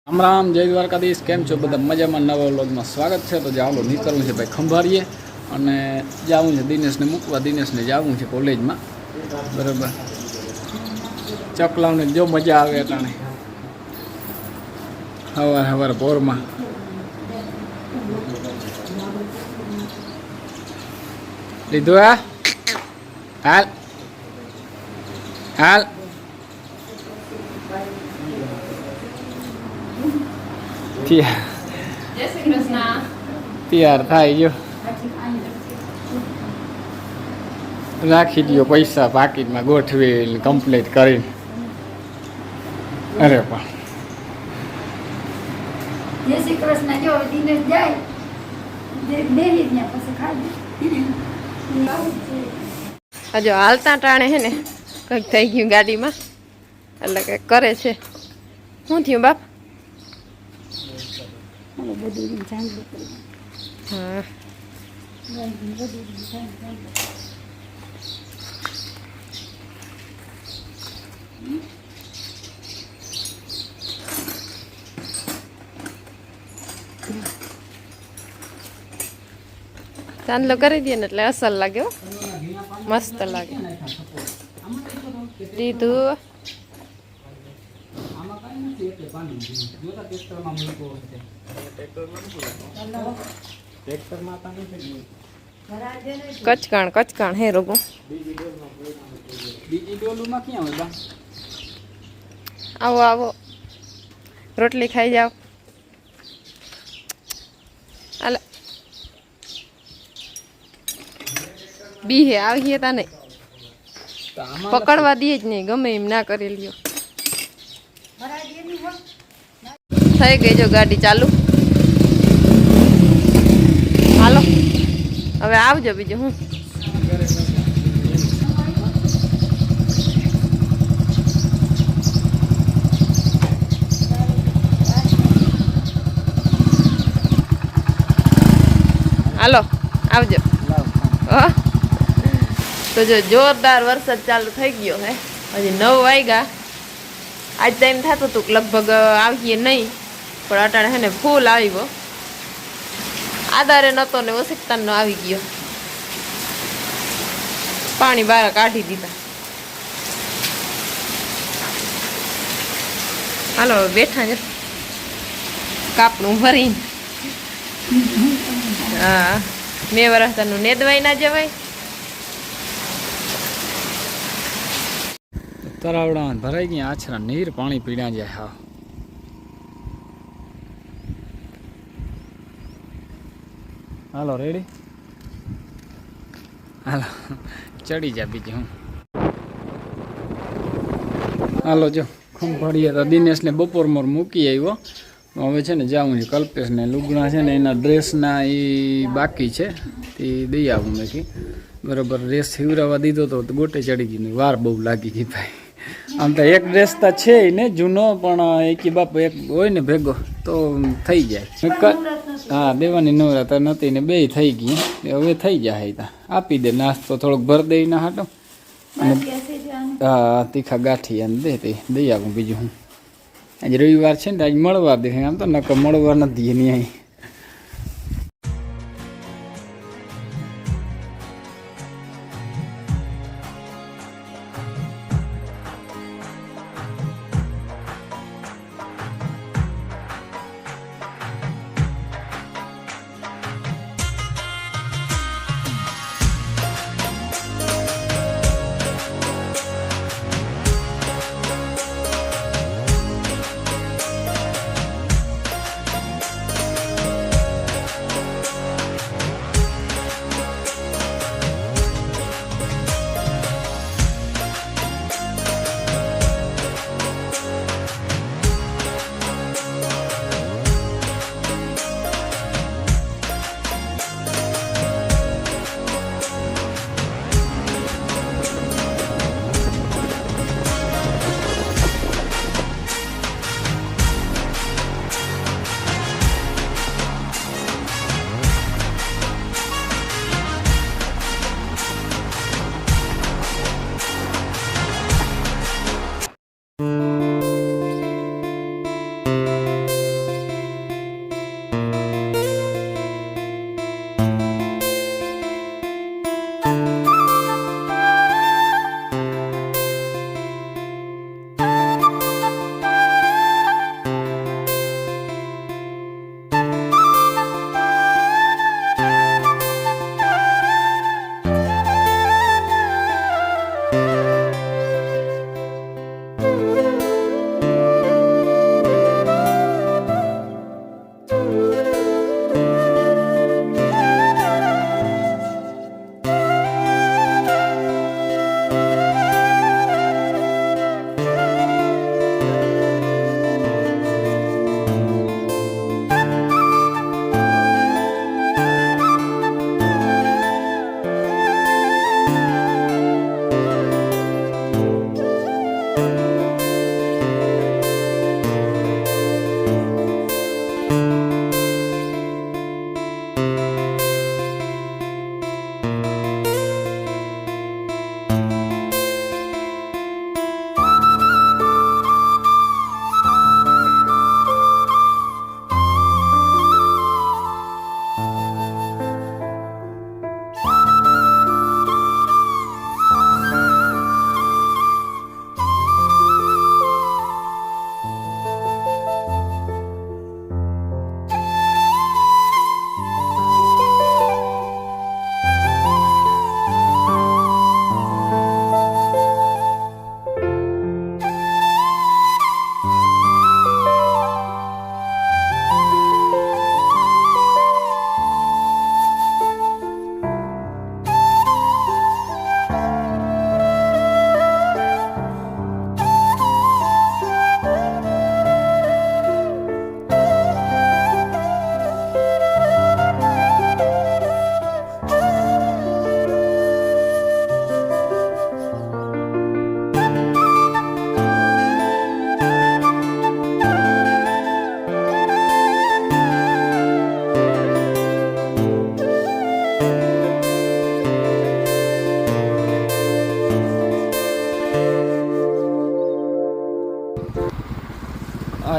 રામ રામ, જય દ્વારકાધીશ. કેમ છો બધા? મજામાં. નવા વ્લોગમાં સ્વાગત છે. તો ચાલો નીકળવું છે ભાઈ ખંભાળીએ અને જવું છે દિનેશને મૂકવા. દિનેશને જવું છે કોલેજમાં, બરાબર. ચકલાઓને જો મજા આવે અટાણે સવાર ભોરમાં. લીધું આ હાલ હાલ તૈયાર થાય જો રાખી દો પૈસા પાકીટમાં ગોઠવી કમ્પ્લીટ કરીને. અરે પણ જય શ્રી કૃષ્ણ. જો દિનેશ જાય દેહી ત્યાં પછી ખાધી હજુ હાલતા ટાણે હે ને કંઈક થઈ ગયું ગાડીમાં, એટલે કંઈક કરે છે. શું થયું બાપ? હા ચાંદલો કરી દે ને એટલે અસલ લાગે, હો મસ્ત લાગે. લીધું કચકાણ કચકાણ હે રોગો. આવો આવો, રોટલી ખાઈ જાઓ. હાલ બી હે આવીએ તા નહીં, પકડવા દે જ નહીં, ગમે એમ ના કરી લ્યો. થઈ ગઈ જો ગાડી ચાલુ. હાલો હવે આવજો. બીજું હું હાલો આવજો. તો જો જોરદાર વરસાદ ચાલુ થઈ ગયો હે. હજી 9 વાગ્યા. આજ તો એમ થતું હતું કે લગભગ આવીએ નહીં, પણ અટાણે હે ને ફૂલ આવ્યો. આધારે નતો ને ઓશિકતાનો આવી ગયો. પાણી બહાર કાઢી દીધા. હાલો બેઠા છે કાપનું ભરીને. હા મેં વરસતાનું નેદવાય ના જવાય. તરાવડા ભરાઈ ગયા આછરા નીર પાણી પીડા જાય. હા હાલો રેડી. હાલો ચડી જા. બીજું હું હાલો જો ખંભાળીએ તો દિનેશને બપોર મોર મૂકી આવ્યો. હવે છે ને જાઉં છે કલ્પેશને લુગડા છે ને એના ડ્રેસના એ બાકી છે તે દઈ આવું મેં. બરાબર ડ્રેસ હિવરાવા દીધો તો ગોટે ચડી ગઈ. વાર બહુ લાગી ગઈ ભાઈ. આમ તો એક ડ્રેસ તો છે ને જૂનો, પણ એકી બાપ એક હોય ને ભેગો તો થઈ જાય. હા દેવાની નવરાત્ર નથી ને બે થઈ ગઈ. હવે થઈ જાય. તા આપી દે નાસ્તો થોડોક ભર દે ના હાટો. હા તીખા ગાંઠિયા દે તે દઈ આવું. બીજું હું આજે રવિવાર છે ને આજ મળવા દે. આમ તો નકર મળવા નથી એની અહીં.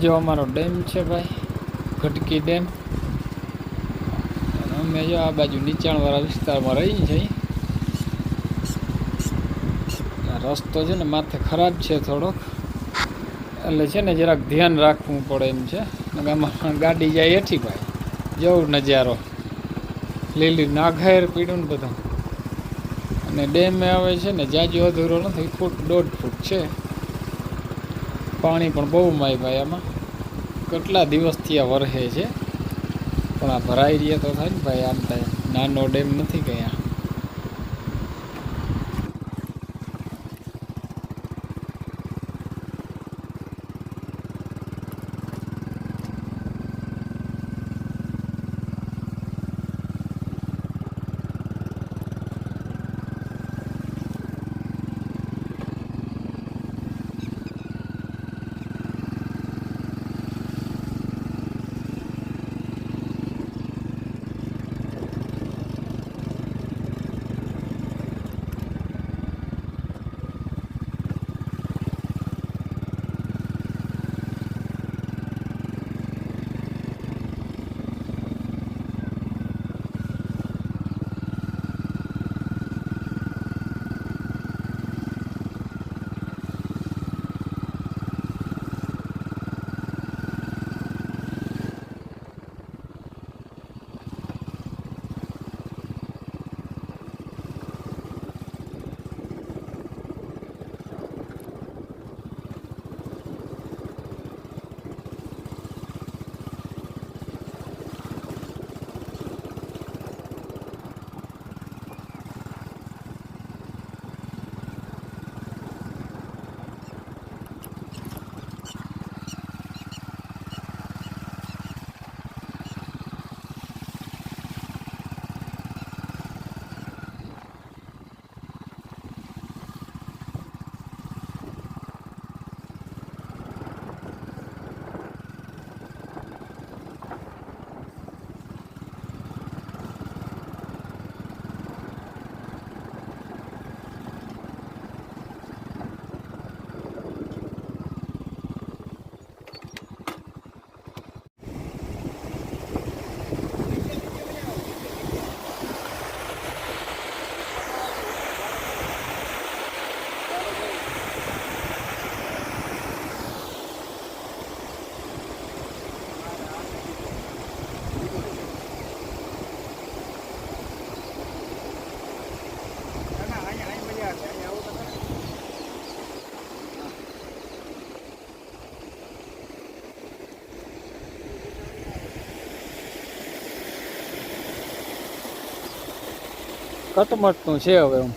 આ જો અમારો ડેમ છે ભાઈ, ઘટકી ડેમ. અમે જો આ બાજુ નીચાણવાળા વિસ્તારમાં રહી છે. રસ્તો છે ને માથે ખરાબ છે થોડોક, એટલે છે ને જરાક ધ્યાન રાખવું પડે એમ છે. આમાં ગાડી જાય એથી ભાઈ, જવું નજારો લીલી નાઘેર પીડું ને બધું. અને ડેમે આવે છે ને જાજો અધૂરો નથી, 1.5 ફૂટ છે. પાણી પણ બહુ માય ભાઈ આમાં, કેટલા દિવસથી આ વરહે છે. પણ આ ભરાઈ રહ્યા તો થાય ને ભાઈ, આમ થાય. નાનો ડેમ નથી કંઈ આ. કટમટનું છે હવે એમ.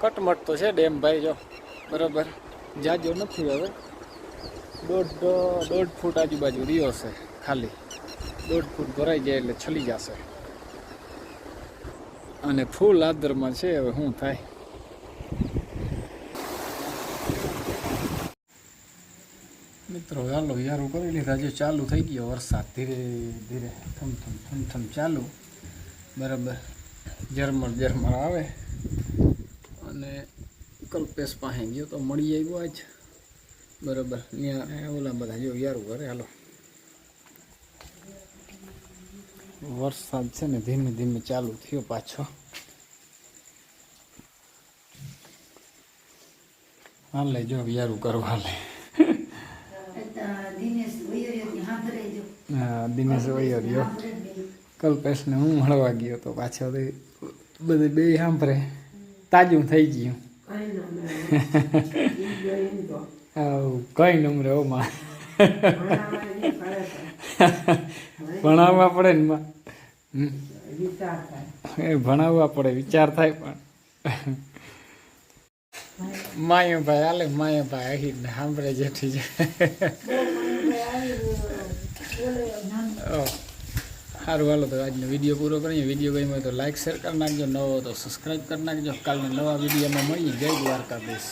કટમટ તો છે ડેમ ભાઈ, જો બરાબર જાજો નથી હવે. 1.5 ફૂટ આજુબાજુ રહ્યો છે ખાલી. 1.5 ફૂટ ભરાઈ જાય એટલે છલી જશે. અને ફૂલ આદરમાં છે, હવે શું થાય. મિત્રો હાલો યારું કરી લીધા, જે ચાલુ થઈ ગયો વરસાદ ધીરે ધીરે થમ ચાલુ. બરાબર ઝરમર આવે. અને કલ્પેશ પાસે ગયો તો મળી આવ્યો આજ. બરાબર ત્યાં ઓલા બધા જો યારું કરે. હાલો વરસાદ છે ને ધીમે ધીમે ચાલુ થયો પાછો. હાલે જો યારું કરવા હાલે. હા દિનેશ વયો ગયો. કલ્પેશને હું મળવા ગયો તો પાછો બધે બે સાંભળે તાજું થઈ ગયું. કઈ નંબરે ઓમાં ભણાવવા પડે ને એ ભણાવવા પડે, વિચાર થાય. પણ માયાભાઈ હાલે, માયાભાઈ અહીં સાંભળે જેઠી સારું હાલો તો આજનો વિડીયો પૂરો કરીએ. વિડીયો ગમ્યો હોય તો લાઇક શેર કરી નાખજો, નવો હોય તો સબસ્ક્રાઈબ કરી નાખજો. કાલના નવા વિડીયોમાં મળીએ. જય દ્વારકાધીશ.